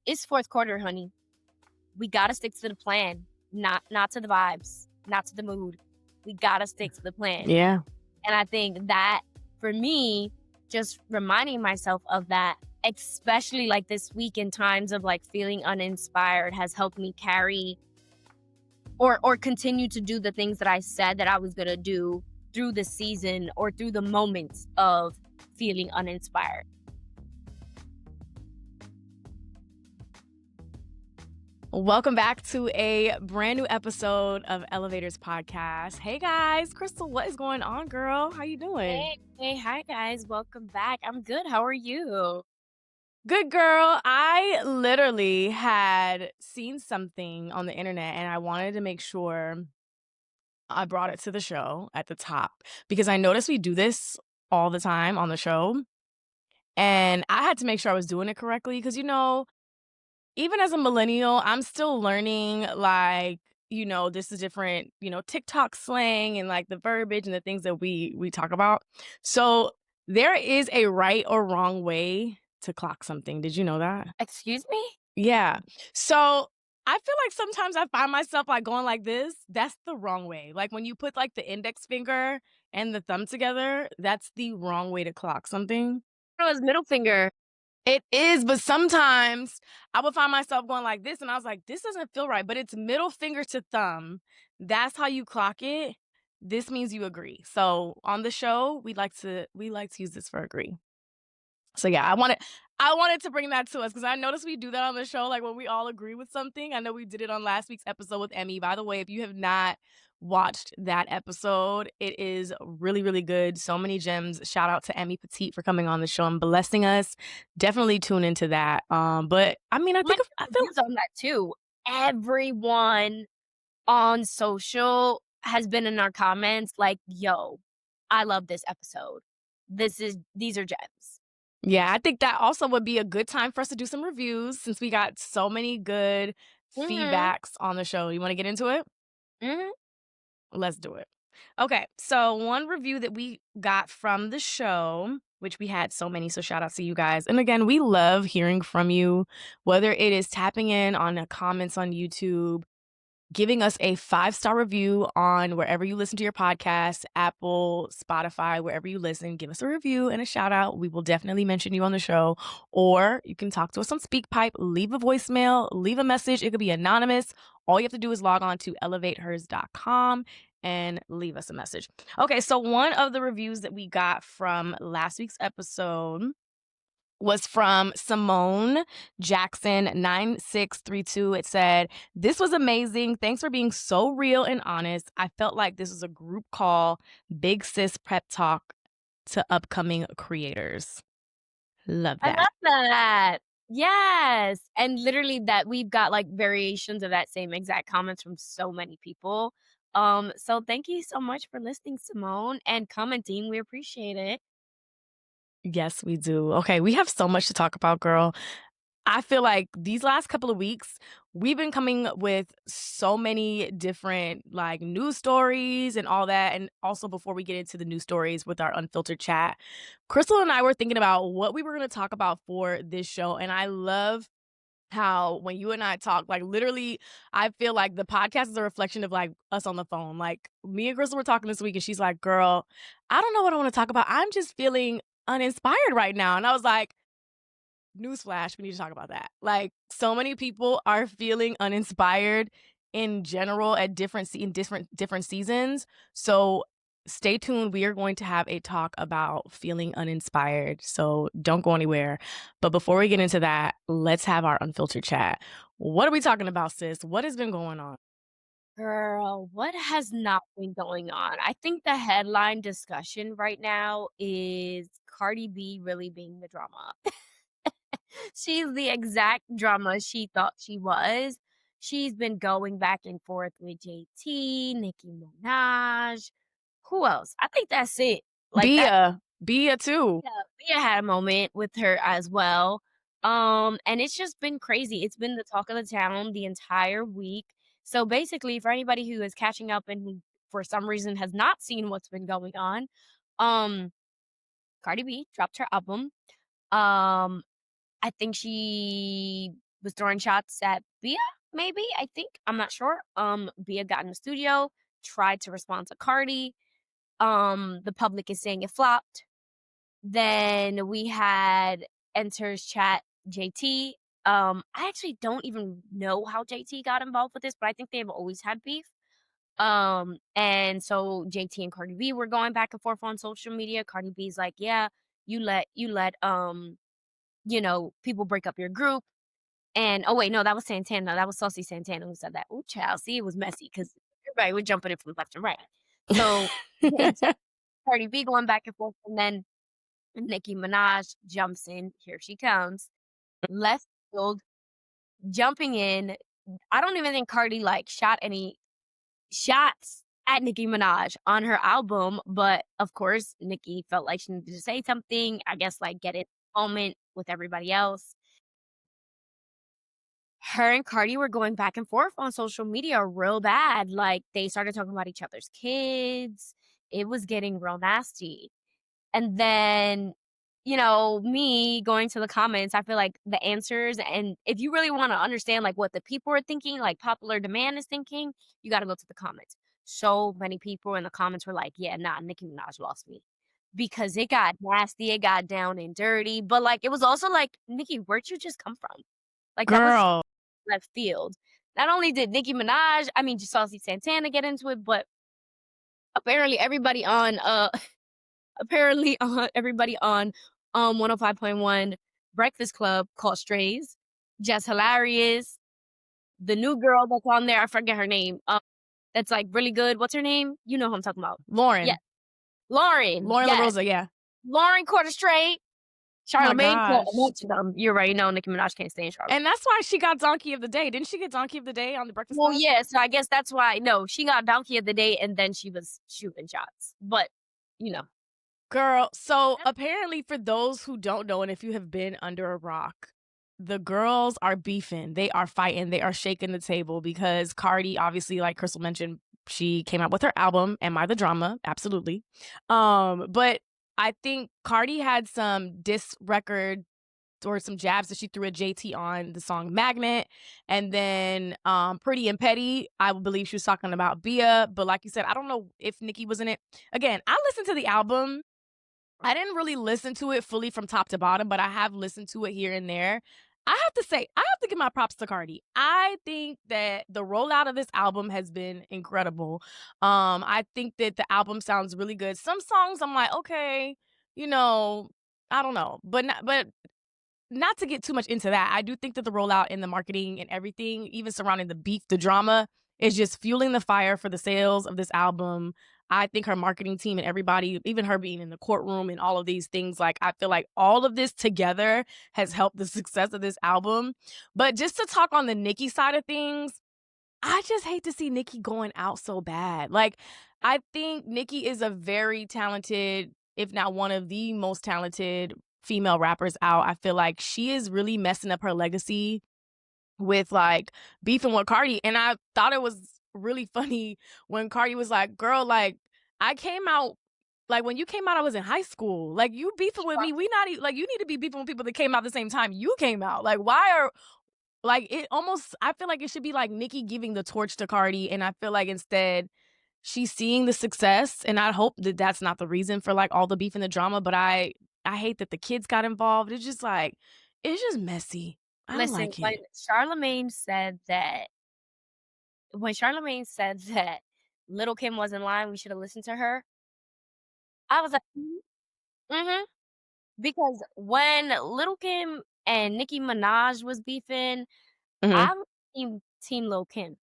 It's fourth quarter, honey. We gotta stick to the plan, not to the vibes, not to the mood. We gotta stick to the plan. Yeah. And I think that, for me, just reminding myself of that, especially like this week in times of like feeling uninspired, has helped me carry or continue to do the things that I said that I was gonna do through the season or through the moments of feeling uninspired. Welcome back to a brand new episode of Elevators Podcast. Hey guys, Crystal, what is going on, girl? How you doing? Hey, hi guys, welcome back. I'm good. How are you? Good, girl. I literally had seen something on the internet and I wanted to make sure I brought it to the show at the top because I noticed we do this all the time on the show. And I had to make sure I was doing it correctly because, even as a millennial, I'm still learning, this is different, TikTok slang and like the verbiage and the things that we talk about. So there is a right or wrong way to clock something. Did you know that? Excuse me? Yeah. So I feel like sometimes I find myself like going like this. That's the wrong way. Like when you put like the index finger and the thumb together, that's the wrong way to clock something. It was middle finger. It is, but sometimes I would find myself going like this, and I was like, this doesn't feel right, but it's middle finger to thumb. That's how you clock it. This means you agree. So on the show, we like to use this for agree. So yeah, I wanted to bring that to us because I noticed we do that on the show, like when we all agree with something. I know we did it on last week's episode with Emmy. By the way, if you have not watched that episode, it is really, really good. So many gems. Shout out to Emmy Petite for coming on the show and blessing us. Definitely tune into that. But I mean, I feel on that too. Everyone on social has been in our comments like, yo, I love this episode. These are gems. Yeah, I think that also would be a good time for us to do some reviews since we got so many good feedbacks on the show. You want to get into it? Mm-hmm. Let's do it. Okay, so one review that we got from the show, which we had so many, so shout out to you guys. And again, we love hearing from you, whether it is tapping in on the comments on YouTube, giving us a 5-star review on wherever you listen to your podcast, Apple, Spotify, wherever you listen. Give us a review and a shout out. We will definitely mention you on the show. Or you can talk to us on SpeakPipe, leave a voicemail, leave a message. It could be anonymous. All you have to do is log on to elevatehers.com and leave us a message. Okay, so one of the reviews that we got from last week's episode was from Simone Jackson 9632. It said, "This was amazing. Thanks for being so real and honest. I felt like this was a group call, big sis prep talk to upcoming creators." Love that. I love that. Yes. And literally that we've got like variations of that same exact comments from so many people. So thank you so much for listening, Simone, and commenting. We appreciate it. Yes, we do. Okay, we have so much to talk about, girl. I feel like these last couple of weeks, we've been coming with so many different like news stories and all that. And also before we get into the news stories with our unfiltered chat, Crystal and I were thinking about what we were going to talk about for this show. And I love how when you and I talk, like literally, I feel like the podcast is a reflection of like us on the phone. Like me and Crystal were talking this week and she's like, girl, I don't know what I want to talk about. I'm just feeling uninspired right now. And I was like, newsflash, we need to talk about that. Like so many people are feeling uninspired in general at different seasons. So stay tuned. We are going to have a talk about feeling uninspired. So don't go anywhere. But before we get into that, let's have our unfiltered chat. What are we talking about, sis? What has been going on? Girl, what has not been going on? I think the headline discussion right now is Cardi B really being the drama. She's the exact drama she thought she was. She's been going back and forth with JT, Nicki Minaj. Who else? I think that's it. Like Bia too. Yeah, Bia had a moment with her as well. And it's just been crazy. It's been the talk of the town the entire week. So basically, for anybody who is catching up and who for some reason has not seen what's been going on, Cardi B dropped her album. I think she was throwing shots at Bia, maybe, I think, I'm not sure. Bia got in the studio, tried to respond to Cardi. The public is saying it flopped. Then we had enters chat JT. I actually don't even know how JT got involved with this, but I think they've always had beef. And so JT and Cardi B were going back and forth on social media. Cardi B's like, "Yeah, people break up your group." And oh wait, no, that was Santana. That was Saucy Santana who said that. Ooh, child, see, it was messy because everybody was jumping in from left and right. So JT, Cardi B going back and forth, and then Nicki Minaj jumps in. Here she comes, left field, jumping in. I don't even think Cardi like shot any shots at Nicki Minaj on her album, but of course, Nicki felt like she needed to say something, I guess, like, get it moment with everybody else. Her and Cardi were going back and forth on social media real bad, like, they started talking about each other's kids. It was getting real nasty. And then, me going to the comments, I feel like the answers and if you really wanna understand, like, what the people are thinking, like, popular demand is thinking, you gotta go to the comments. So many people in the comments were like, "Yeah, nah, Nicki Minaj lost me." Because it got nasty, it got down and dirty, but, like, it was also like, "Nicki, where'd you just come from?" Like, that was Girl. left field. Not only did Nicki Minaj, I mean, just Saucy Santana get into it, but apparently everybody on, everybody on, 105.1 Breakfast Club called strays. Just hilarious. The new girl that's on there, I forget her name, that's, like, really good. What's her name? You know who I'm talking about. Yeah, Lauren. Lauren, Lauren yes. LaRosa, yeah. Lauren caught a stray. Oh my Charlamagne caught a gosh. bunch of them. You're right, you know Nicki Minaj can't stand Charlamagne. And that's why she got Donkey of the Day. Didn't she get Donkey of the Day on The Breakfast Well, Club? yeah, so I guess that's why no, she got donkey of the day, and then she was shooting shots, but, you know. Girl, so apparently for those who don't know, and if you have been under a rock, the girls are beefing. They are fighting. They are shaking the table because Cardi, obviously, like Crystal mentioned, she came out with her album, Am I the Drama? Absolutely. But I think Cardi had some diss record or some jabs that she threw at JT on the song Magnet. And then Pretty and Petty, I believe she was talking about Bia. But like you said, I don't know if Nicki was in it. Again, I listened to the album. I didn't really listen to it fully from top to bottom, but I have listened to it here and there. I have to say, I have to give my props to Cardi. I think that the rollout of this album has been incredible. I think that the album sounds really good. Some songs I'm like, okay, you know, I don't know, but not to get too much into that, I do think that the rollout and the marketing and everything, even surrounding the beef, the drama, is just fueling the fire for the sales of this album. I think her marketing team and everybody, even her being in the courtroom and all of these things, like, I feel like all of this together has helped the success of this album. But just to talk on the Nicki side of things, I just hate to see Nicki going out so bad. Like, I think Nicki is a very talented, if not one of the most talented female rappers out. I feel like she is really messing up her legacy with like beefing with Cardi. And I thought it was really funny when Cardi was like, girl, like, I came out like when you came out, I was in high school. Like, you beefing with me, we not like, you need to be beefing with people that came out the same time you came out. Like, why are like, it almost, I feel like it should be like Nicki giving the torch to Cardi, and I feel like instead she's seeing the success, and I hope that that's not the reason for like all the beef and the drama. But I hate that the kids got involved. It's just like it's just messy. I don't Listen, like it. When Charlemagne said that Little Kim was in line, we should have listened to her, I was like, "Mhm, mhm." Because when Little Kim and Nicki Minaj was beefing, Mhm. I'm team Lil' Kim.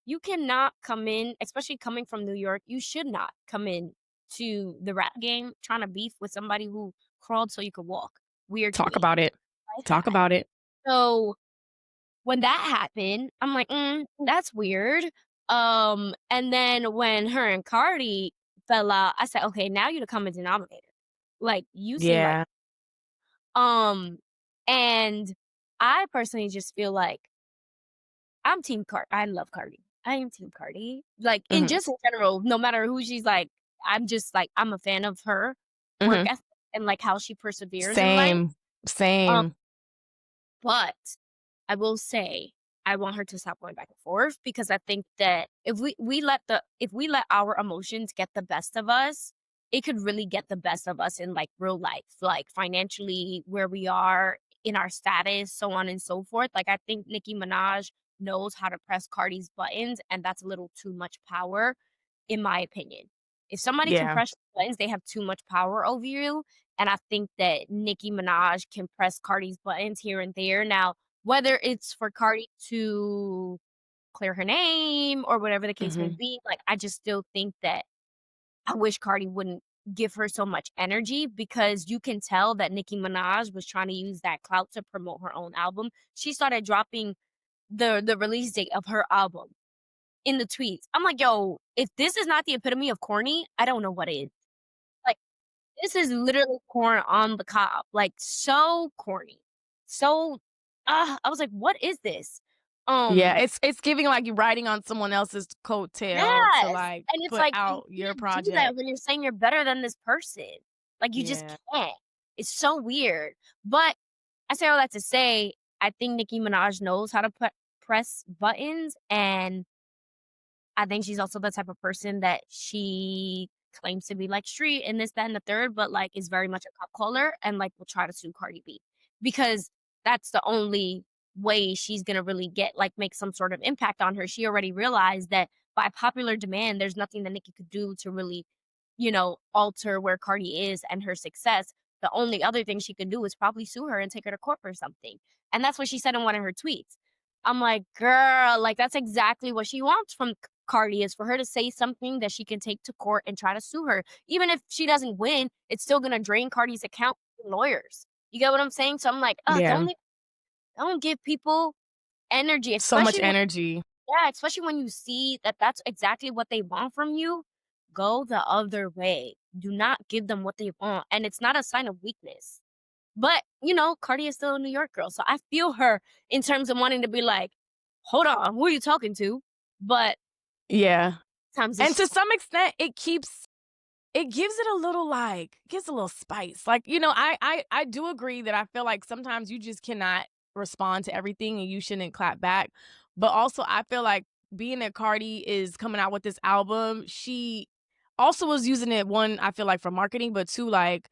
You cannot come in, especially coming from New York, you should not come in to the rap game trying to beef with somebody who crawled so you could walk. Weird to Talk me. about it. Like Talk that. about it. So when that happened, I'm like, that's weird." And then when her and Cardi fell out, I said, "Okay, now you're the common denominator." Like, you seem like Yeah. um, and I personally just feel like I'm team Card I love Cardi. I am team Cardi. Like, Mhm. in general, no matter who she's like, I'm just like, I'm a fan of her work Mhm. ethic and, like, how she perseveres in life. Same. Um, Same. but I will say, I want her to stop going back and forth because I think that if we let our emotions get the best of us, it could really get the best of us in, like, real life, like, financially, where we are in our status, so on and so forth. Like, I think Nicki Minaj knows how to press Cardi's buttons, and that's a little too much power, in my opinion. If somebody can Yeah. press your buttons, they have too much power over you, and I think that Nicki Minaj can press Cardi's buttons here and there. Now, whether it's for Cardi to clear her name or whatever the case may Mhm. be, like, I just still think that I wish Cardi wouldn't give her so much energy because you can tell that Nicki Minaj was trying to use that clout to promote her own album. She started dropping the release date of her album in the tweets. I'm like, "Yo, if this is not the epitome of corny, I don't know what is." Like, this is literally corn on the cob, like, so corny. So, I was like, "What is this?" Yeah, Um, it's giving like you're riding on someone else's coattail to, yes, like, and it's put like, you out your can't do that project. when you're saying you're better than this person. Like, you just Yeah. can't. It's so weird. But I say all that to say, I think Nicki Minaj knows how to press buttons, and I think she's also the type of person that she claims to be, like, street and this, that, and the third, but, like, is very much a cup caller and, like, will try to sue Cardi B. Because that's the only way she's gonna really get like, make some sort of impact on her. She already realized that by popular demand, there's nothing that Nicki could do to really, alter where Cardi is and her success. The only other thing she could do is probably sue her and take her to court for something. And that's what she said in one of her tweets. I'm like, "Girl, like, that's exactly what she wants from Cardi is for her to say something that she can take to court and try to sue her. Even if she doesn't win, it's still gonna drain Cardi's account from lawyers. You get what I'm saying? So I'm like, Yeah. don't give people energy, So much especially when energy. yeah, especially when you see that that's exactly what they want from you. Go the other way. Do not give them what they want, and it's not a sign of weakness. But, Cardi is still a New York girl, so I feel her in terms of wanting to be like, "Hold on, who are you talking to?" But Yeah. sometimes it's And to just some extent, it gives it a little, like gives a little spice. Like, I do agree that I feel like sometimes you just cannot respond to everything and you shouldn't clap back. But also, I feel like being that Cardi is coming out with this album, she also was using it, one, I feel like for marketing, but two, like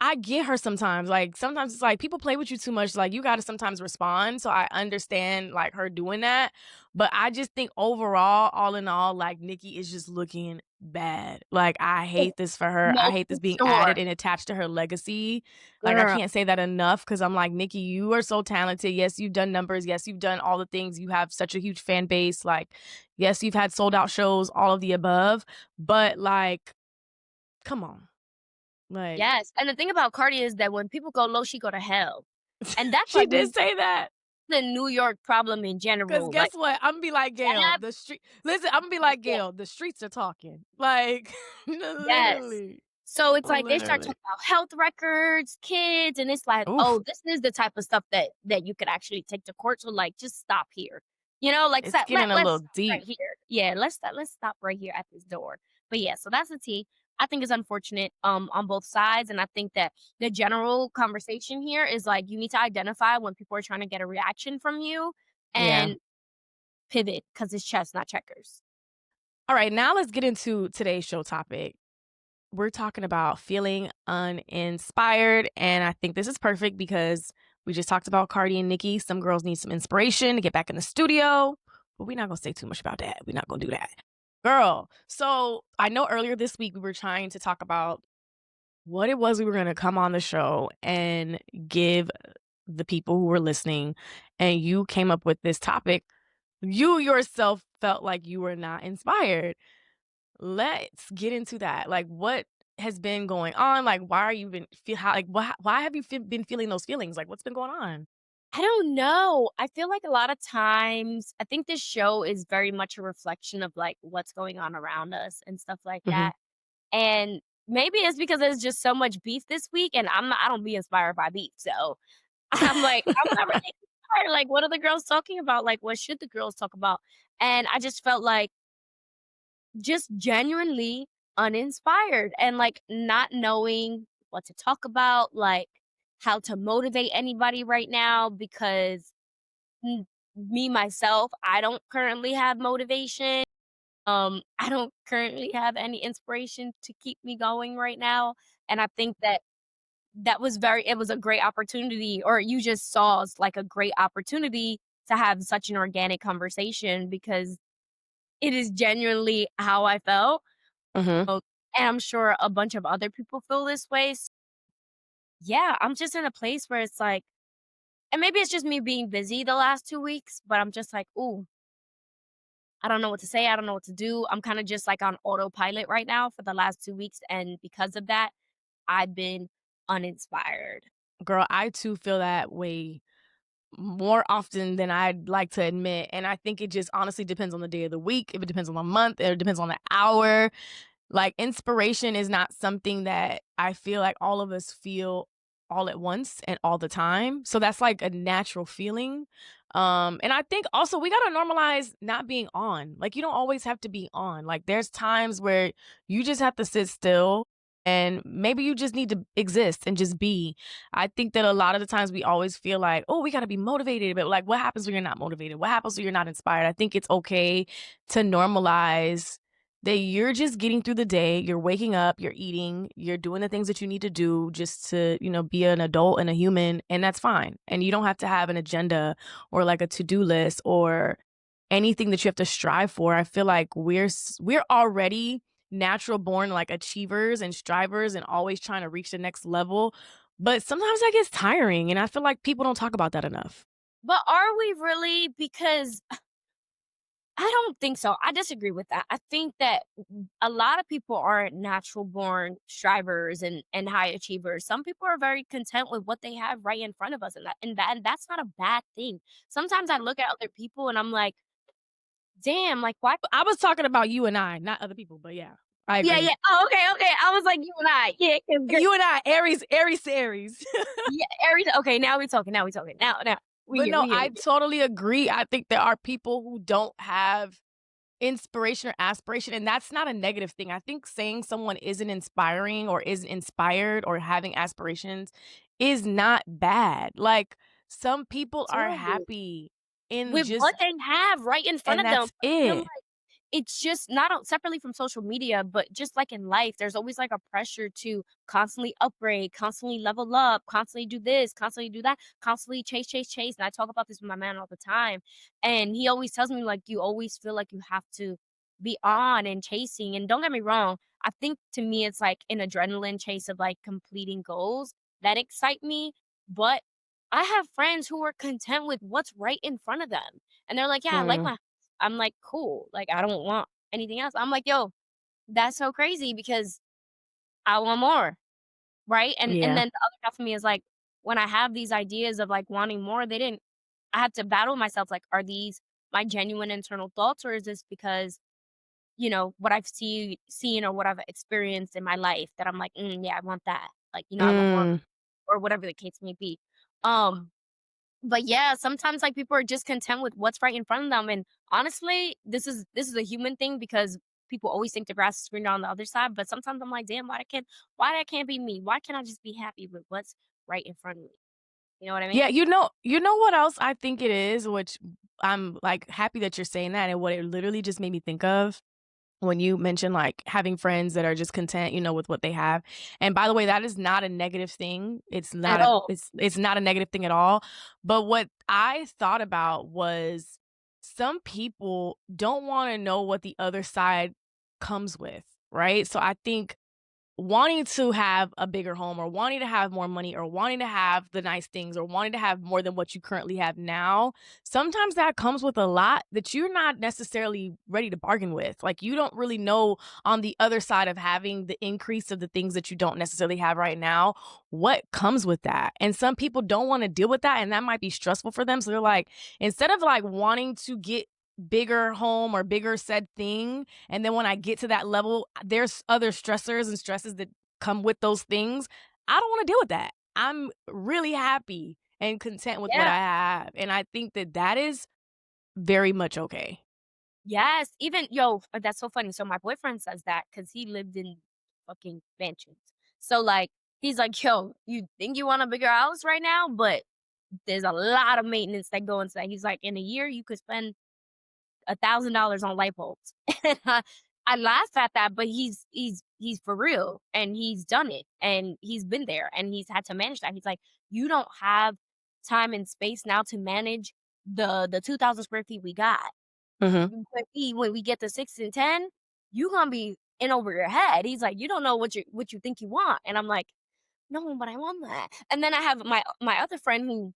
I get her sometimes. Like, sometimes it's like people play with you too much. Like, you gotta sometimes respond. So I understand like her doing that. But I just think overall, all in all, like Nicki is just looking bad. Like, I hate this for her. I no, hate for this being sure. added and attached to her legacy. Like, I Girl, can't say that enough because I'm like, Nicki, you are so talented. Yes, you've done numbers. Yes, you've done all the things. You have such a huge fan base. Like, yes, you've had sold out shows, all of the above. But like, come on. Like, yes, and the thing about Cardi is that when people go low, she go to hell, and that's, she like, did say that. the New York problem in 'Cause general, guess like, what? Imma be like, "Gail, that the street." Listen, Imma be like, yeah, "Gail, the streets are talking." Like, yes. literally, So it's like they start literally. talking about health records, kids, and it's like, Oof, "Oh, this is the type of stuff that you could actually take to court, so, like, just stop here." Like, it's getting a let's little stop right deep. here. Yeah, let's stop right here at this door. But, yeah, so that's the tea. I think it's unfortunate, on both sides, and I think that the general conversation here is, like, you need to identify when people are trying to get a reaction from you Yeah. and pivot because it's chess, not checkers. Alright, now let's get into today's show topic. We're talking about feeling uninspired, and I think this is perfect because we just talked about Cardi and Nicki. Some girls need some inspiration to get back in the studio, but we're not gonna say too much about that. We're not gonna do that. Girl, so I know earlier this week we were trying to talk about what it was we were gonna come on the show and give the people who were listening, and you came up with this topic. You yourself felt like you were not inspired. Let's get into that. Like, what has been going on? Like, why are you been feel how like why have you been feeling those feelings? Like, what's been going on? I don't know. I feel like a lot of times I think this show is very much a reflection of, like, what's going on around us and stuff like Mhm. that, and maybe it's because there's just so much beef this week, and I don't be inspired by beef, so I'm like, I'm not really inspired, like, what are the girls talking about? Like, what should the girls talk about? And I just felt like just genuinely uninspired and, like, not knowing what to talk about, like, how to motivate anybody right now because m me, myself, I don't currently have motivation. I don't currently have any inspiration to keep me going right now, and I think that it was a great opportunity, or you just saw as, like, a great opportunity to have such an organic conversation because it is genuinely how I felt, Mhm. uh, and I'm sure a bunch of other people feel this way, yeah, I'm just in a place where it's like, and maybe it's just me being busy the last 2 weeks, but I'm just like, "Ooh, I don't know what to say, I don't know what to do." I'm kinda just, like, on autopilot right now for the last 2 weeks, and because of that, I've been uninspired. Girl, I too feel that way more often than I'd like to admit, and I think it just honestly depends on the day of the week, if it depends on the month, it depends on the hour. Like, inspiration is not something that I feel like all of us feel all at once and all the time. So that's like a natural feeling. And I think also we gotta normalize not being on. Like, you don't always have to be on. Like, there's times where you just have to sit still and maybe you just need to exist and just be. I think that a lot of the times we always feel like, oh, we gotta be motivated. But like, what happens when you're not motivated? What happens when you're not inspired? I think it's okay to normalize that you're just getting through the day, you're waking up, you're eating, you're doing the things that you need to do just to, be an adult and a human, and that's fine. And you don't have to have an agenda or like a to-do list or anything that you have to strive for. I feel like we're already natural born like achievers and strivers and always trying to reach the next level. But sometimes that gets tiring, and I feel like people don't talk about that enough. But are we really? Because I don't think so. I disagree with that. I think that a lot of people aren't natural born strivers and high achievers. Some people are very content with what they have right in front of us, and that's not a bad thing. Sometimes I look at other people and I'm like, damn, like why? I was talking about you and I, not other people, but yeah, I Yeah, agree. yeah. Oh, okay, okay. I was like you and I. Yeah, 'cause girl, You and I, Aries to Aries. yeah, everything. Okay, now we talking. Now we talking. Now we But here. no, We here. I totally agree. I think there are people who don't have inspiration or aspiration, and that's not a negative thing. I think saying someone isn't inspiring or isn't inspired or having aspirations is not bad. Like, some people are Too. happy in With just what they have right in front and of them. that's I feel it. it's just not separately from social media, but just like in life, there's always like a pressure to constantly upgrade, constantly level up, constantly do this, constantly do that, constantly chase, chase, chase. And I talk about this with my man all the time. And he always tells me, like, you always feel like you have to be on and chasing. And don't get me wrong, I think to me, it's like an adrenaline chase of like completing goals that excite me. But I have friends who are content with what's right in front of them. And they're like, yeah, I like Mm, my, I'm like, "Cool, like, I don't want anything else." I'm like, "Yo, that's so crazy because I want more." Right? And yeah. then the other half of me is like, when I have these ideas of, like, wanting more, they didn't I have to battle myself, like, are these my genuine internal thoughts, or is this because, what I've seen or what I've experienced in my life that I'm like, "Mm, yeah, I want that." Like, I want more Mm, or whatever the case may be. Um But yeah, sometimes, like, people are just content with what's right in front of them, and honestly, this is a human thing because people always think the grass is greener on the other side, but sometimes I'm like, "Damn, why that can't be me? Why can't I just be happy with what's right in front of me?" You know what I mean? yeah, you know what else I think it is, which I'm, like, happy that you're saying that, and what it literally just made me think of when you mentioned, like, having friends that are just content, with what they have. And by the way, that is not a negative thing. It's At not a all. it's not a negative thing at all. But what I thought about was some people don't wanna know what the other side comes with, right? So I think wanting to have a bigger home or wanting to have more money or wanting to have the nice things or wanting to have more than what you currently have now, sometimes that comes with a lot that you're not necessarily ready to bargain with. Like, you don't really know on the other side of having the increase of the things that you don't necessarily have right now, what comes with that. And some people don't want to deal with that, and that might be stressful for them. So they're like, instead of like wanting to get bigger home or bigger said thing, and then when I get to that level, there's other stressors and stresses that come with those things. I don't want to deal with that. I'm really happy and content with what Yeah. I have. And I think that that is very much okay. Yes. Even that's so funny. So my boyfriend says that because he lived in fucking mansions. So, like, he's like, "Yo, you think you want a bigger house right now, but there's a lot of maintenance that go into that. He's like, "In a year, you could spend $1,000 on light bulbs." And I laugh at that, but he's for real, and he's done it, and he's been there, and he's had to manage that. He's like, "You don't have time and space now to manage the 2,000 square feet we got. Mhm. When we get to 6 and 10, you gonna be in over your head." He's like, "You don't know what you think you want." And I'm like, "No, but I want that." And then I have my other friend who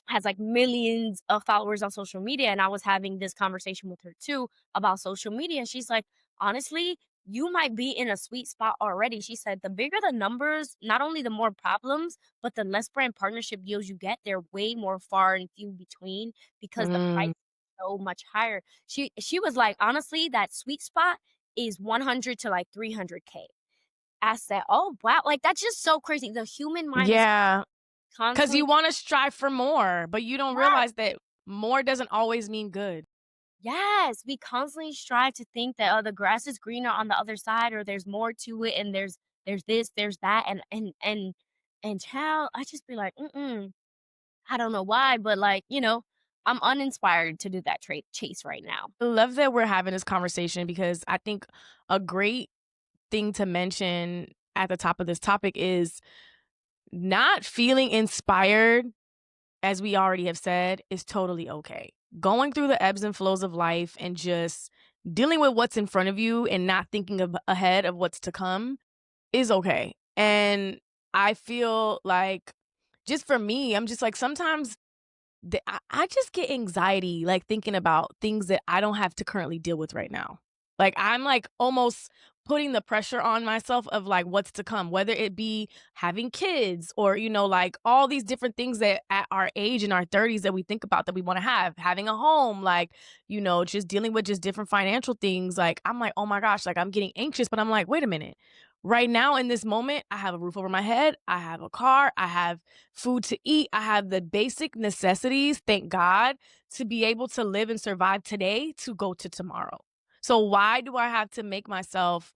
has like millions of followers on social media. And I was having this conversation with her too about social media. And she's like, honestly, you might be in a sweet spot already. She said, the bigger the numbers, not only the more problems, but the less brand partnership deals you get, they're way more far and few between because the price Mm. is so much higher. She was like, honestly, that sweet spot is 100 to like 300K. I said, oh wow, like that's just so crazy. The human mind is Yeah, 'cause constantly. you wanna strive for more, but you don't realize that more doesn't always mean good. Yes, we constantly strive to think that, "Oh, the grass is greener on the other side," or there's more to it, and there's this, there's that, and child, I just be like, "Mm-mm." I don't know why, but, like, I'm uninspired to do that trait chase right now. I love that we're having this conversation because I think a great thing to mention at the top of this topic is not feeling inspired, as we already have said, is totally okay. Going through the ebbs and flows of life and just dealing with what's in front of you and not thinking of ahead of what's to come is okay. And I feel like just for me, I'm just like sometimes I just get anxiety, like, thinking about things that I don't have to currently deal with right now. Like, I'm, like, almost putting the pressure on myself of, like, what's to come, whether it be having kids or, like, all these different things that at our age in our 30s that we think about that we wanna have, having a home, like, just dealing with just different financial things, like, I'm like, "Oh my gosh," like, I'm getting anxious, but I'm like, "Wait a minute. Right now in this moment, I have a roof over my head, I have a car, I have food to eat. I have the basic necessities, thank God, to be able to live and survive today to go to tomorrow. So why do I have to make myself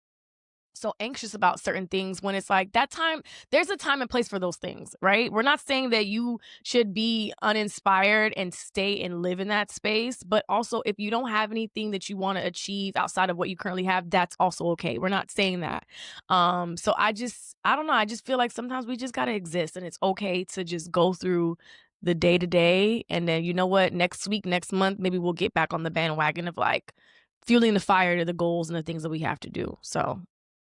so anxious about certain things when it's like that time there's a time and place for those things, right? We're not saying that you should be uninspired and stay and live in that space, but also if you don't have anything that you want to achieve outside of what you currently have, that's also okay. We're not saying that. So I don't know, I just feel like sometimes we just got to exist and it's okay to just go through the day to day and then you know what, next week, next month, maybe we'll get back on the bandwagon of like fueling the fire to the goals and the things that we have to do. So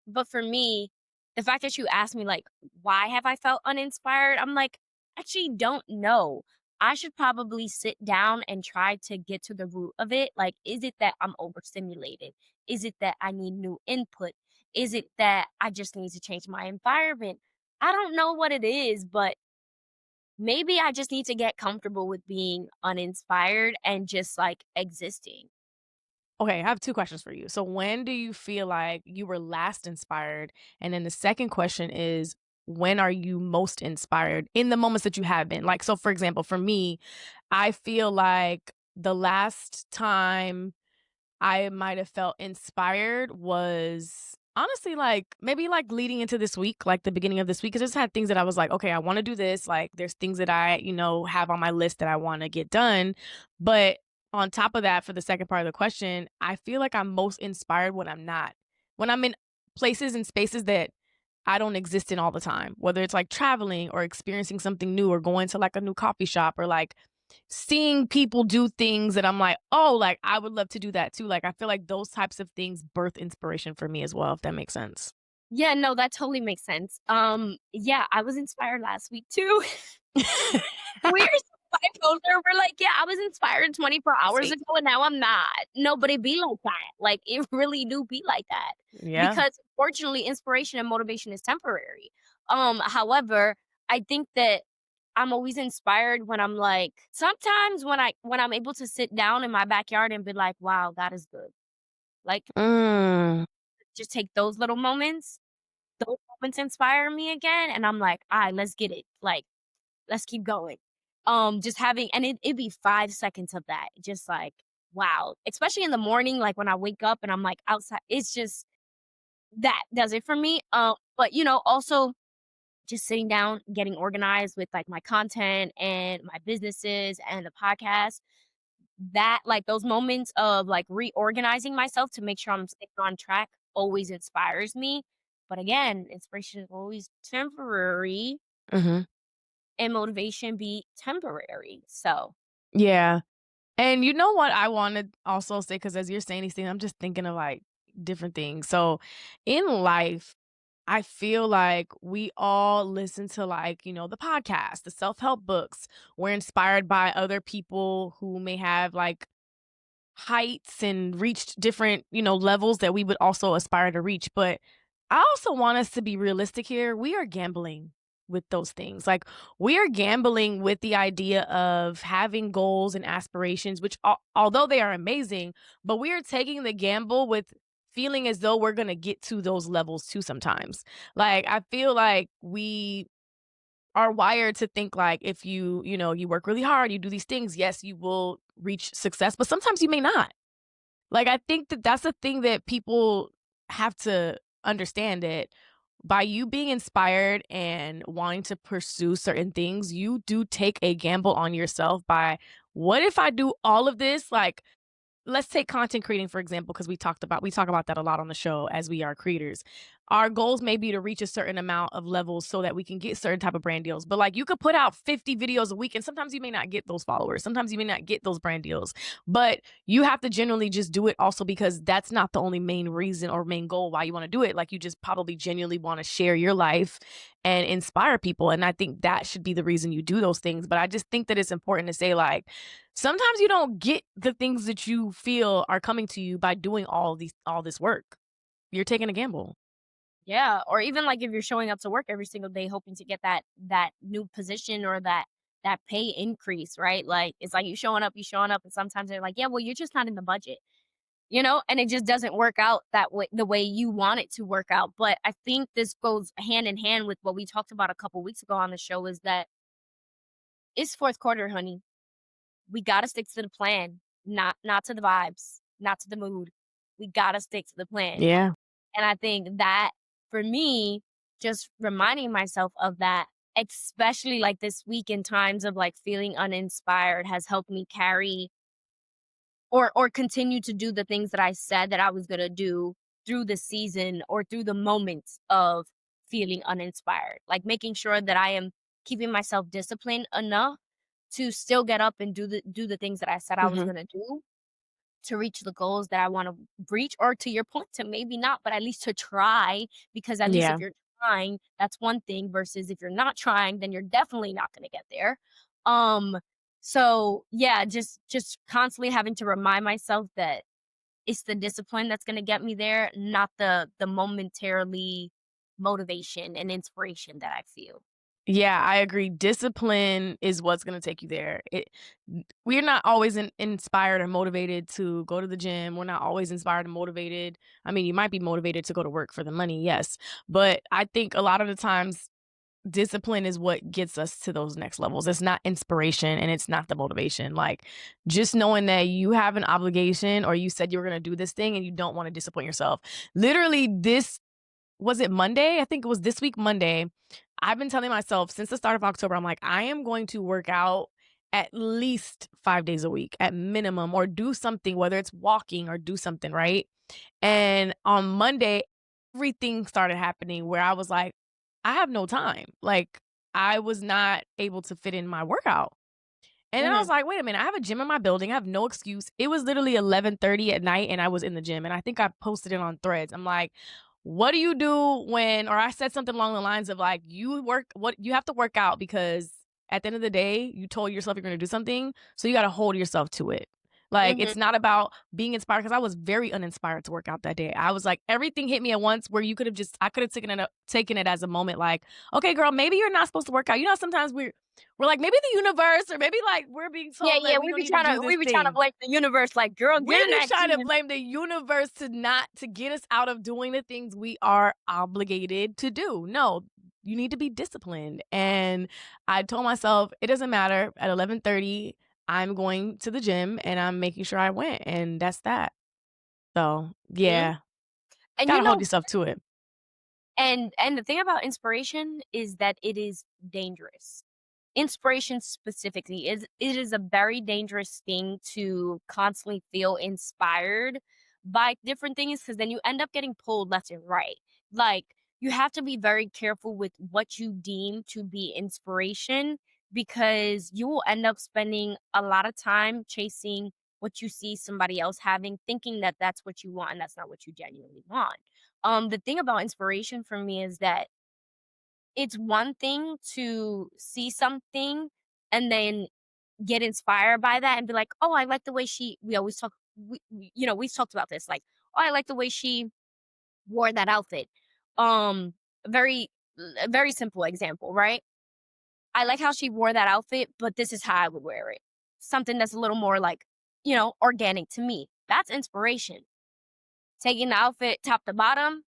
But for me, the fact that you asked me, like, why have I felt uninspired? I'm like, actually don't know. I should probably sit down and try to get to the root of it. Like, is it that I'm overstimulated? Is it that I need new input? Is it that I just need to change my environment? I don't know what it is, but maybe I just need to get comfortable with being uninspired and just like existing. okay, I have 2 questions for you. So when do you feel like you were last inspired? And then the second question is, when are you most inspired in the moments that you have been? Like, so for example, for me, I feel like the last time I might have felt inspired was honestly like maybe like leading into this week, like the beginning of this week, because I just had things that I was like, okay, I want to do this. Like there's things that I, have on my list that I want to get done. But on top of that, for the second part of the question, I feel like I'm most inspired when I'm not. When I'm in places and spaces that I don't exist in all the time, whether it's like traveling or experiencing something new or going to like a new coffee shop or like seeing people do things that I'm like, "Oh, like, I would love to do that too." Like, I feel like those types of things birth inspiration for me as well, if that makes sense. Yeah, no, that totally makes sense. Yeah, I was inspired last week too. We're so bipolar. We're like, yeah, I was inspired 24 hours See? ago and now I'm not. No, but it be like that. Like it really do be like that. Yeah. Because fortunately, inspiration and motivation is temporary. However, I think that I'm always inspired when I'm like sometimes when I'm able to sit down in my backyard and be like, wow, that is good. Like Mm. just take those moments inspire me again and I'm like, all right, let's get it. Like let's keep going. Just having and it'd be 5 seconds of that, just like, wow. Especially in the morning, like, when I wake up and I'm, like, outside, it's just that does it for me. But, also just sitting down, getting organized with, like, my content and my businesses and the podcast, that like, those moments of, like, reorganizing myself to make sure I'm staying on track always inspires me. But again, inspiration is always temporary Mhm. and motivation be temporary. So, Yeah. And you know what I wanna also say, because as you're saying these things, I'm just thinking of, like, different things. So, in life, I feel like we all listen to, like, the podcast, the self-help books. We're inspired by other people who may have, like, heights and reached different, levels that we would also aspire to reach. But I also want us to be realistic here. We are gambling with those things. Like, we are gambling with the idea of having goals and aspirations, which, although they are amazing, but we are taking the gamble with feeling as though we're going to get to those levels too sometimes. Like, I feel like we are wired to think like if you work really hard, you do these things, yes, you will reach success, but sometimes you may not. Like, I think that that's the thing that people have to understand, that by you being inspired and wanting to pursue certain things, you do take a gamble on yourself by, what if I do all of this? Like, let's take content creating, for example, because we talk about that a lot on the show as we are creators. Our goals may be to reach a certain amount of levels so that we can get certain type of brand deals. But like, you could put out 50 videos a week and sometimes you may not get those followers. Sometimes you may not get those brand deals. But you have to generally just do it also because that's not the only main reason or main goal why you want to do it. Like, you just probably genuinely want to share your life and inspire people. And I think that should be the reason you do those things. But I just think that it's important to say, like, sometimes you don't get the things that you feel are coming to you by doing all this work. You're taking a gamble. yeah, or even, like, if you're showing up to work every single day hoping to get that new position or that pay increase, right? Like, it's like you showing up, and sometimes they're like, "Yeah, well, you're just not in the budget." And it just doesn't work out that way the way you want it to work out. But I think this goes hand in hand with what we talked about a couple weeks ago on the show is that it's 4th quarter, honey. We gotta stick to the plan, not to the vibes, not to the mood. We gotta stick to the plan. Yeah. And I think that for me, just reminding myself of that, especially like this week in times of like feeling uninspired has helped me carry or continue to do the things that I said that I was gonna do through the season or through the moments of feeling uninspired. Like making sure that I am keeping myself disciplined enough to still get up and do the things that I said I was Mhm. gonna do to reach the goals that I wanna reach, or to your point, to maybe not, but at least to try, because at least if Yeah. you're trying, that's one thing versus if you're not trying, then you're definitely not gonna get there. Um, so yeah, just constantly having to remind myself that it's the discipline that's gonna get me there, not the momentarily motivation and inspiration that I feel. Yeah, I agree. Discipline is what's gonna take you there. We're not always inspired or motivated to go to the gym. We're not always inspired and motivated. I mean, you might be motivated to go to work for the money, yes. But I think a lot of the times discipline is what gets us to those next levels. It's not inspiration and it's not the motivation. Like, just knowing that you have an obligation or you said you were going to do this thing and you don't want to disappoint yourself. Literally, this was it Monday? I think it was this week, Monday. I've been telling myself since the start of October, I'm like, I am going to work out at least 5 days a week at minimum, or do something, whether it's walking or do something, right? And on Monday, everything started happening where I was like, I have no time. Like, I was not able to fit in my workout. And then I was Mhm. like, wait a minute, I have a gym in my building. I have no excuse. It was literally 11:30 at night and I was in the gym. And I think I posted it on Threads. I'm like, what do you do when, or I said something along the lines of like, you have to work out because at the end of the day, you told yourself you're going to do something. So you got to hold yourself to it. Like, Mhm. it's not about being inspired, because I was very uninspired to work out that day. I was like, everything hit me at once where I could have taken it as a moment like, okay, girl, maybe you're not supposed to work out. You know, sometimes we're like, maybe the universe, or maybe like we're being Yeah, told yeah, that we don't need to do this we be trying to thing. blame the universe like, "Girl, get We in be that trying to gym." blame the universe to get us out of doing the things we are obligated to do. No, you need to be disciplined. And I told myself it doesn't matter. At 11:30, I'm going to the gym and I'm making sure I went, and that's that. So Mhm. yeah, And gotta hold yourself to it. And the thing about inspiration is that it is dangerous. Inspiration specifically is it is a very dangerous thing to constantly feel inspired by different things because then you end up getting pulled left and right. Like, you have to be very careful with what you deem to be inspiration because you will end up spending a lot of time chasing what you see somebody else having, thinking that that's what you want and that's not what you genuinely want. The thing about inspiration for me is that it's one thing to see something and then get inspired by that and be like, "Oh, I like the way she" we always talk we've talked about this, like, "Oh, I like the way she wore that outfit." Um, very a very simple example, right? I like how she wore that outfit, but this is how I would wear it. Something that's a little more like, organic to me. That's inspiration. Taking the outfit top to bottom,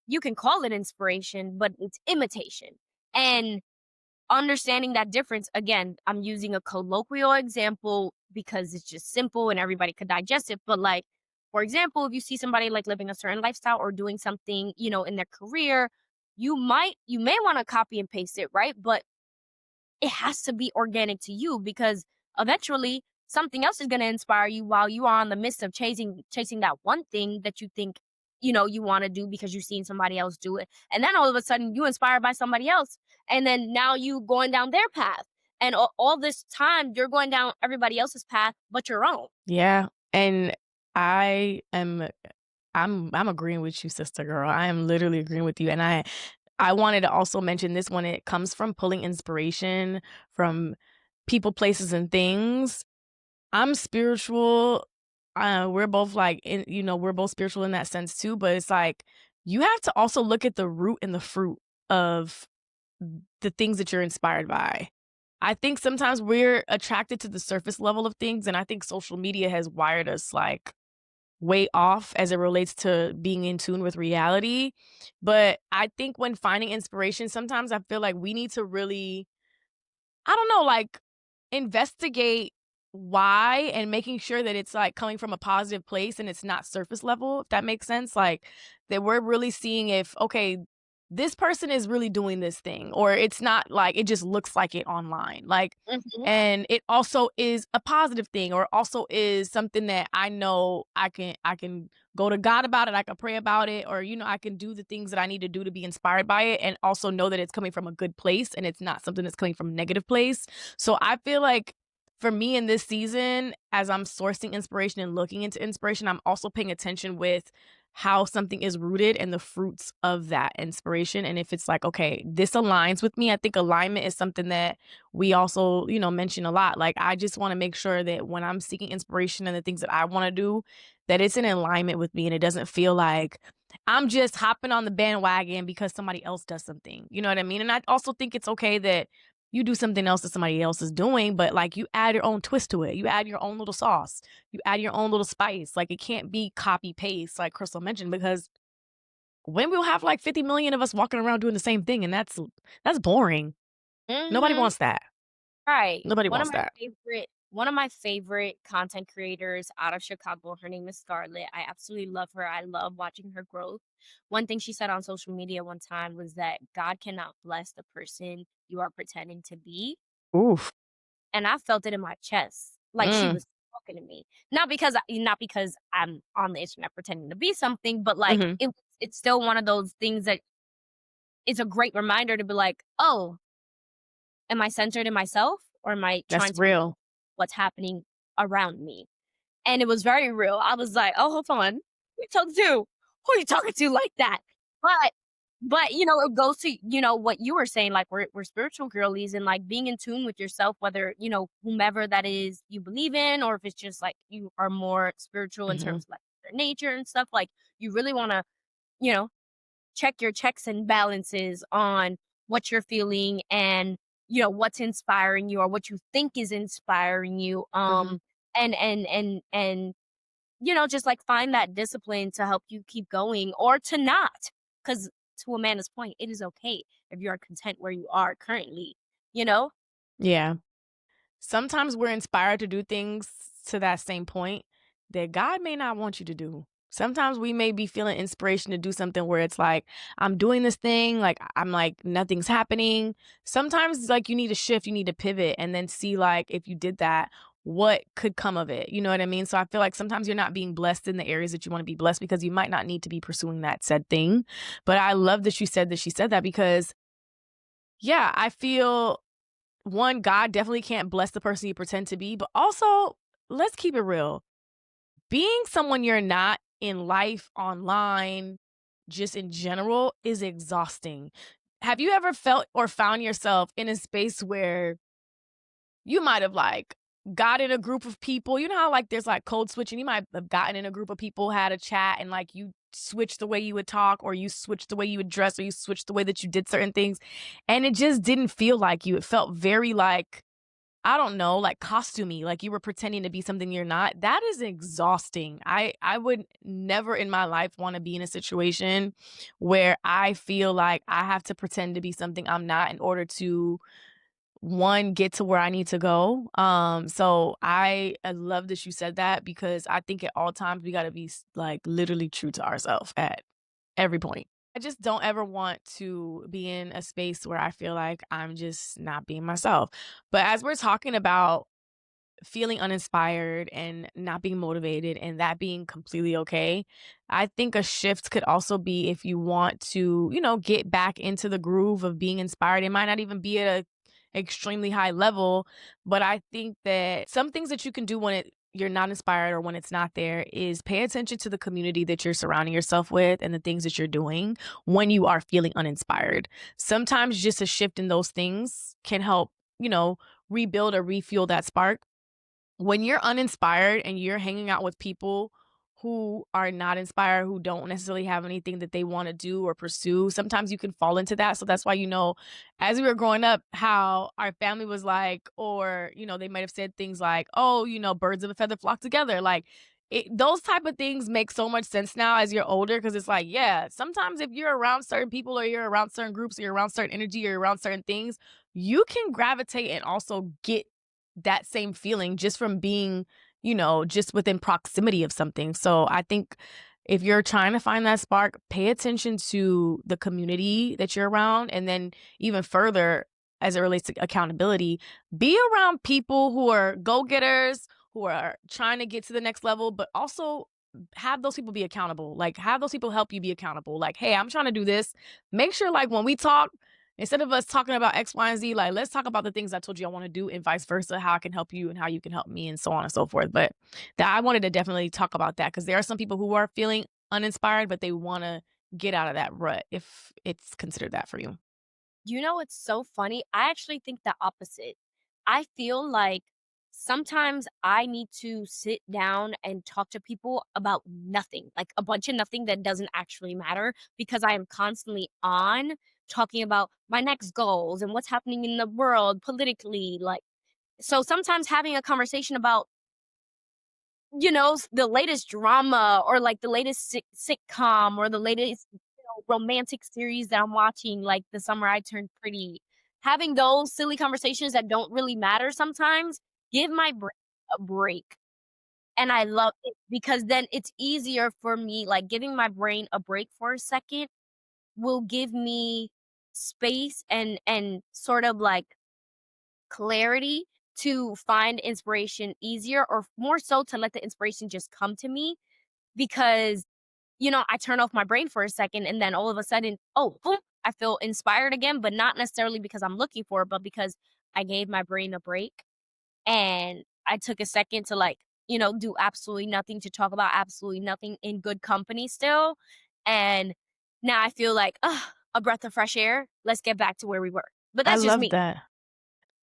you can call it inspiration, but it's imitation. And understanding that difference, again, I'm using a colloquial example because it's just simple and everybody could digest it. But like, for example, if you see somebody like living a certain lifestyle or doing something, in their career, you may want to copy and paste it, right? But it has to be organic to you because eventually something else is going to inspire you while you are on the midst of chasing that one thing that you think you want to do because you've seen somebody else do it, and then all of a sudden you inspired by somebody else, and then now you going down their path, and all this time you're going down everybody else's path but your own. Yeah, and I am I'm agreeing with you, sister girl. I am literally agreeing with you, and I wanted to also mention this when it comes from pulling inspiration from people, places, and things. I'm spiritual. We're both like we're both spiritual in that sense too, but it's like you have to also look at the root and the fruit of the things that you're inspired by. I think sometimes we're attracted to the surface level of things, and I think social media has wired us like way off as it relates to being in tune with reality. But I think when finding inspiration, sometimes I feel like we need to really, I don't know, like investigate why and making sure that it's like coming from a positive place and it's not surface level, if that makes sense. Like that we're really seeing if, okay, this person is really doing this thing, or it's not like it just looks like it online. Like, Mhm. and it also is a positive thing, or also is something that I know I can go to God about it, I can pray about it, or I can do the things that I need to do to be inspired by it and also know that it's coming from a good place and it's not something that's coming from a negative place. So I feel like for me in this season, as I'm sourcing inspiration and looking into inspiration, I'm also paying attention with how something is rooted and the fruits of that inspiration. And if it's like, okay, this aligns with me, I think alignment is something that we also, mention a lot. Like, I just want to make sure that when I'm seeking inspiration and the things that I want to do, that it's in alignment with me and it doesn't feel like I'm just hopping on the bandwagon because somebody else does something. You know what I mean? And I also think it's okay that you do something else that somebody else is doing, but like you add your own twist to it. You add your own little sauce. You add your own little spice. Like it can't be copy paste, like Crystal mentioned, because when we'll have like 50 million of us walking around doing the same thing, and that's boring. Nobody Mhm. wants that. Right. Nobody wants that. One of my favorite content creators out of Chicago, her name is Scarlett. I absolutely love her. I love watching her growth. One thing she said on social media one time was that God cannot bless the person you are pretending to be. Oof. And I felt it in my chest. Like she Mm. was talking to me. Not because I'm on the internet pretending to be something, but like Mhm. it's still one of those things that is a great reminder to be like, "Oh, am I centered in myself or am I That's trying to be real. what's happening around me?" And it was very real. I was like, "Oh, hold on. Who you talking to? Who are you talking to like that?" But it goes to, what you were saying, like we're spiritual girlies and like being in tune with yourself, whether, whomever that is you believe in, or if it's just like you are more spiritual in Mhm. terms of like their nature and stuff, like you really wanna, you know, check your checks and balances on what you're feeling and what's inspiring you or what you think is inspiring you, Mhm. and just like find that discipline to help you keep going or to not, because to Amanda's point, it is okay if you are content where you are currently, you know Yeah. Sometimes we're inspired to do things to that same point that God may not want you to do. Sometimes we may be feeling inspiration to do something where it's like, I'm doing this thing, like I'm like nothing's happening. Sometimes like you need to shift, you need to pivot and then see like if you did that, what could come of it. You know what I mean? So I feel like sometimes you're not being blessed in the areas that you want to be blessed because you might not need to be pursuing that said thing. But I love that she said that because yeah, I feel one, God definitely can't bless the person you pretend to be, but also let's keep it real. Being someone you're not in life, online, just in general is exhausting. Have you ever felt or found yourself in a space where you might have like got in a group of people? You know how like there's like code switching. You might have gotten in a group of people, had a chat, and like you switched the way you would talk, or you switched the way you would dress, or you switched the way that you did certain things. And it just didn't feel like you. It felt very like, I don't know, like costumey, like you were pretending to be something you're not. That is exhausting. I would never in my life want to be in a situation where I feel like I have to pretend to be something I'm not in order to one get to where I need to go. So I love that you said that because I think at all times we got to be like literally true to ourselves at every point. I just don't ever want to be in a space where I feel like I'm just not being myself. But as we're talking about feeling uninspired and not being motivated and that being completely okay, I think a shift could also be if you want to, you know, get back into the groove of being inspired. It might not even be at a extremely high level, but I think that some things that you can do when you're not inspired or when it's not there is pay attention to the community that you're surrounding yourself with and the things that you're doing when you are feeling uninspired. Sometimes just a shift in those things can help, you know, rebuild or refuel that spark. When you're uninspired and you're hanging out with people who are not inspired, who don't necessarily have anything that they want to do or pursue, sometimes you can fall into that. So that's why, you know, as we were growing up, how our family was like, or, you know, they might have said things like, oh, you know, birds of a feather flock together. Like, those type of things make so much sense now as you're older because it's like, yeah, sometimes if you're around certain people or you're around certain groups or you're around certain energy or you're around certain things, you can gravitate and also get that same feeling just from being, you know, just within proximity of something. So I think if you're trying to find that spark, pay attention to the community that you're around. And then even further, as it relates to accountability, be around people who are go getters, who are trying to get to the next level, but also have those people be accountable. Like, have those people help you be accountable. Like, hey, I'm trying to do this. Make sure, like, when we talk, instead of us talking about X, Y, and Z, like let's talk about the things I told you I want to do and vice versa, how I can help you and how you can help me and so on and so forth. But that I wanted to definitely talk about that because there are some people who are feeling uninspired, but they want to get out of that rut if it's considered that for you. You know what's so funny? I actually think the opposite. I feel like sometimes I need to sit down and talk to people about nothing, like a bunch of nothing that doesn't actually matter because I am constantly on talking about my next goals and what's happening in the world politically. Like, so sometimes having a conversation about the latest drama or, like, the latest sitcom or the latest, romantic series that I'm watching, like, The Summer I Turned Pretty. Having those silly conversations that don't really matter sometimes give my brain a break, and I love it because then it's easier for me, like, giving my brain a break for a second will give me space and sort of, like, clarity to find inspiration easier or more so to let the inspiration just come to me because, I turn off my brain for a second and then all of a sudden, oh, boom, I feel inspired again, but not necessarily because I'm looking for it, but because I gave my brain a break and I took a second to like, do absolutely nothing to talk about absolutely nothing in good company still. And now I feel like, a breath of fresh air. Let's get back to where we were. But I that's just love me. that.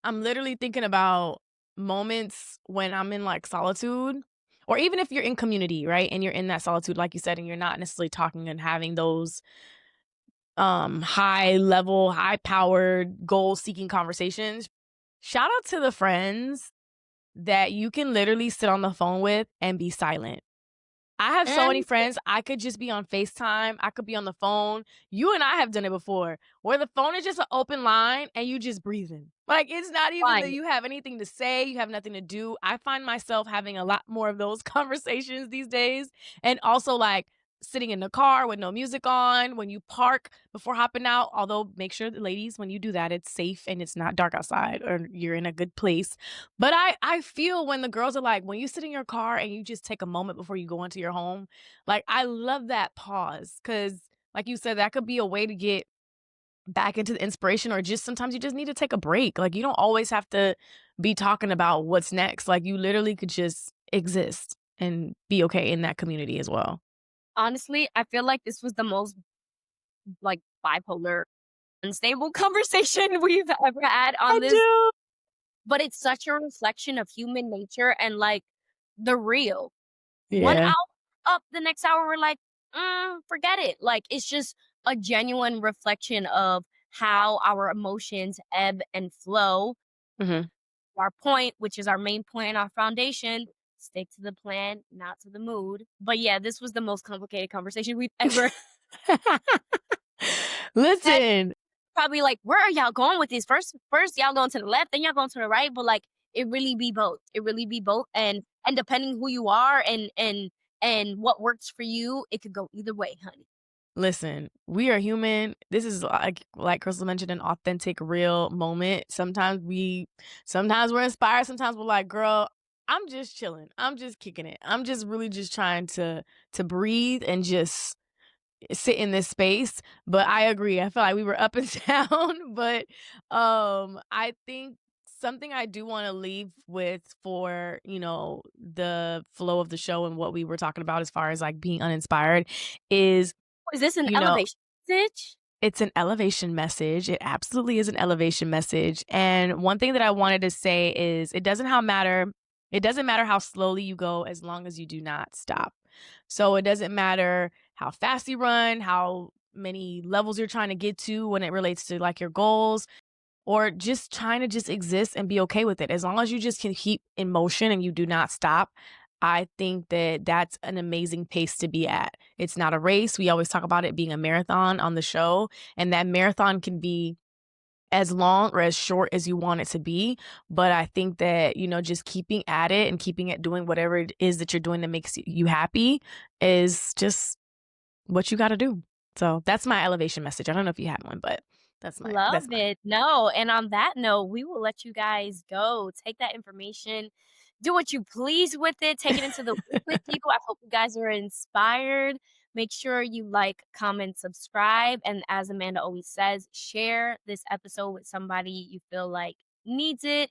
I'm literally thinking about moments when I'm in like solitude, or even if you're in community, right? And you're in that solitude, like you said, and you're not necessarily talking and having those high level, high powered, goal seeking conversations. Shout out to the friends that you can literally sit on the phone with and be silent. I have so many And friends, I could just be on FaceTime, I could be on the phone. You and I have done it before, where the phone is just an open line and you just breathing. Like, it's not even that fine. you have anything to say, you have nothing to do. I find myself having a lot more of those conversations these days, and also, like, sitting in the car with no music on, when you park before hopping out, although make sure that ladies, when you do that, it's safe and it's not dark outside or you're in a good place. But I feel when the girls are like, when you sit in your car and you just take a moment before you go into your home, like, I love that pause because, like you said, that could be a way to get back into the inspiration, or just sometimes you just need to take a break. Like, you don't always have to be talking about what's next. Like, you literally could just exist and be okay in that community as well. Honestly, I feel like this was the most, like, bipolar, unstable conversation we've ever had I on this, do. but it's such a reflection of human nature and, like, the real. One Yeah. hour up, the next hour we're like, forget it." Like, it's just a genuine reflection of how our emotions ebb and flow. Mhm. Our point, which is our main point, our foundation, stick to the plan, not to the mood. But yeah, this was the most complicated conversation we've ever had. Listen, Probably like, "Where are y'all going with this? First y'all going to the left, then y'all going to the right," but, like, it really be both. It really be both, and depending who you are and what works for you, it could go either way, honey. listen, we are human. This is like Crystal mentioned, an authentic, real moment. Sometimes we're inspired, sometimes we're like, girl, I'm just chilling. I'm just kicking it. I'm just really just trying to breathe and just sit in this space. But I agree. I feel like we were up and down. But I think something I do want to leave with for, the flow of the show and what we were talking about as far as like being uninspired is, Is this an you know, elevation message? it's an elevation message. It absolutely is an elevation message. And one thing that I wanted to say is it doesn't matter how slowly you go as long as you do not stop. So it doesn't matter how fast you run, how many levels you're trying to get to when it relates to like your goals, or just trying to just exist and be okay with it. As long as you just can keep in motion and you do not stop, I think that that's an amazing pace to be at. It's not a race. We always talk about it being a marathon on the show, and that marathon can be as long or as short as you want it to be. But I think that, just keeping at it and keeping it doing whatever it is that you're doing that makes you happy is just what you got to do. So that's my elevation message. I don't know if you have one, but Love that's mine. it. No, and on that note, we will let you guys go. Take that information, do what you please with it, take it into the week with you. I hope you guys are inspired. Make sure you like, comment, subscribe, and as Amanda always says, share this episode with somebody you feel like needs it.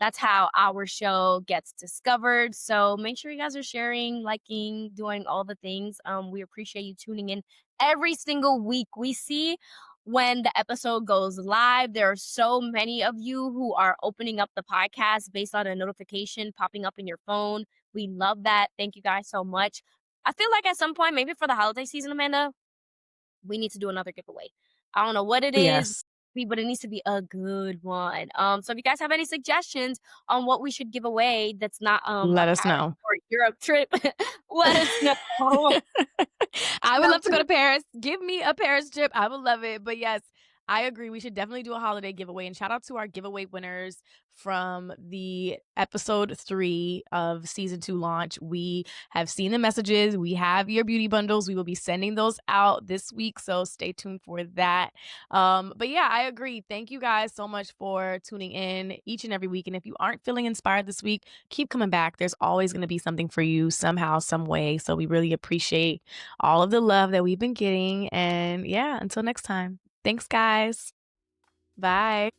That's how our show gets discovered. So make sure you guys are sharing, liking, doing all the things. We appreciate you tuning in every single week. We see when the episode goes live. There are so many of you who are opening up the podcast based on a notification popping up in your phone. We love that. Thank you guys so much. I feel like at some point, maybe for the holiday season, Amanda, we need to do another giveaway. I don't know what it is, Yes. but it needs to be a good one. So if you guys have any suggestions on what we should give away that's not a Let us Paris know. or Europe trip, let us know. I would No, love to go to Paris. Give me a Paris trip. I would love it. But yes, I agree. We should definitely do a holiday giveaway. And shout out to our giveaway winners from the episode 3 of season 2 launch. We have seen the messages. We have your beauty bundles. We will be sending those out this week. So stay tuned for that. But yeah, I agree. Thank you guys so much for tuning in each and every week. And if you aren't feeling inspired this week, keep coming back. There's always going to be something for you somehow, some way. So we really appreciate all of the love that we've been getting. And yeah, until next time. Thanks, guys. Bye.